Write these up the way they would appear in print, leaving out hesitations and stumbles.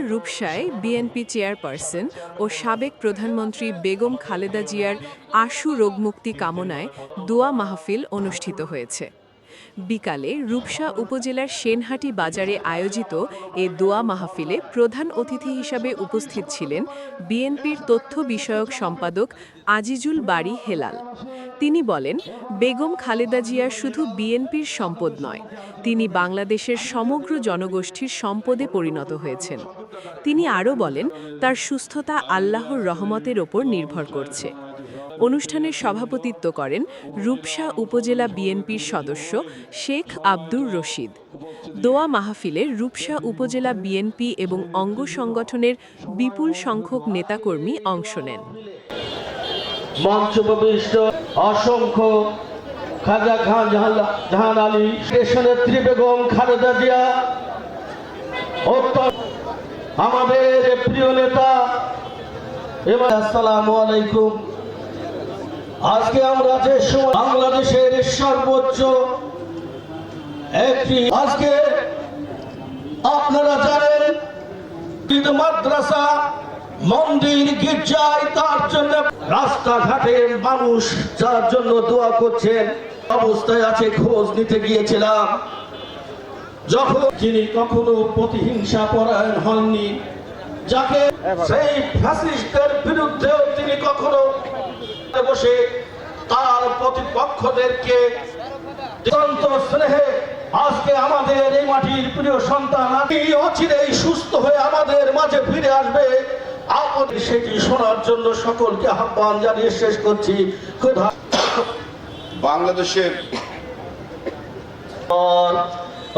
রূপসায় BNP chairperson ও সাবেক প্রধানমন্ত্রী বেগম খালেদা জিয়ার আশু রোগমুক্তি কামনায় দোয়া মাহফিল অনুষ্ঠিত হয়েছে। বিকালে রূপসা উপজেলার সেনহাটি বাজারে আয়োজিত এ দোয়া মাহফিলে প্রধান অতিথি হিসাবে উপস্থিত ছিলেন বিএনপির তথ্য বিষয়ক সম্পাদক আজিজুল বারী হেলাল। তিনি বলেন, বেগম খালেদা জিয়া শুধু বিএনপির সম্পদ নয়, তিনি বাংলাদেশের সমগ্র জনগোষ্ঠীর সম্পদে পরিণত হয়েছেন। তিনি আরও বলেন, তার সুস্থতা আল্লাহর রহমতের ওপর নির্ভর করছে। অনুষ্ঠানের সভাপতিত্ব করেন রূপসা উপজেলা বিএনপির সদস্য শেখ আব্দুর রশিদ। দোয়া মাহফিলে রূপসা উপজেলা বিএনপি এবং অঙ্গ সংগঠনের বিপুল সংখ্যক নেতাকর্মী অংশ নেন। মঞ্চপ্রবিষ্ট অসংখ্য খাজা খান জাহান আলী, দেশনেত্রী বেগম খালেদা জিয়া, আমাদের প্রিয় নেতা। আসসালামু আলাইকুম। আজকে আমরা যে বাংলাদেশের সর্বোচ্চ একটি আজকে আপনারা জানেন মাদ্রাসা, মন্দির, গির্জায় তার জন্য রাস্তাঘাটে মানুষ যার জন্য দোয়া করছেন অবস্থায় আছে। খোঁজ নিতে গিয়েছিলাম, যখন তিনি কখনো প্রতিহিংসা পরায়ণ হননি, যাকে সেই ফ্যাসিস্টদের বিরুদ্ধেও তিনি কখনো বসে তার প্রতিপক্ষদেরকে স্নেহে আজকে আমাদের এই মাটির প্রিয় সন্তান অচিরেই সুস্থ হয়ে আমাদের মাঝে ফিরে আসবে। আপনাদের সেটি শোনার জন্য সকলকে আহ্বান জানিয়ে শেষ করছি। বাংলাদেশের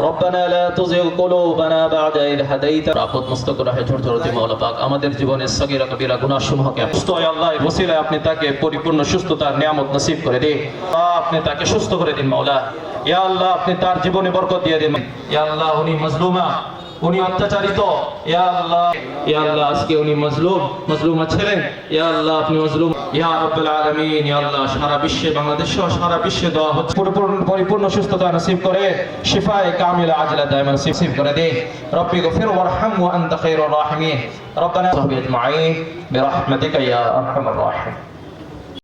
ربنا لا تزغ قلوبنا بعد إذ هديتنا আপদ মুস্তাকির রাহে ঝরঝরতি মাওলা পাক আমাদের জীবনের সগীরা কবিরা গুনাহসমূহকে সুস্থ হয় আল্লাহর ওসিলায় আপনি তাকে পরিপূর্ণ সুস্থতার নিয়ামত নসিব করে দিন। আপনি তাকে সুস্থ করে দিন মাওলা। ইয়া আল্লাহ, আপনি তার জীবনে বরকত দিয়ে দিন। ইয়া আল্লাহ, উনি মাজলুমা, উনি অত্যাচারিত। ইয়া আল্লাহ, ইয়া আল্লাহ, আজকে উনি মাজলুমা ছিলেন। ইয়া আল্লাহ, আপনি মাজলুম। ইয়া রাব্বুল আলামিন, ইয়া আল্লাহ, সারা বিশ্বে, বাংলাদেশ সহ সারা বিশ্বে দোয়া হচ্ছে পরিপূর্ণ সুস্থতা নসিব করে, শিফায়ে কামিলা আজলা দায়মা নসিব করে দে। রব্বি গফির ওয়ারহাম ওয়া আনতা খায়রুর রাহিমিন। রব্বানা সাহবি আজমাইন বিরহমাতিকা ইয়া আরহামার রাহিমিন।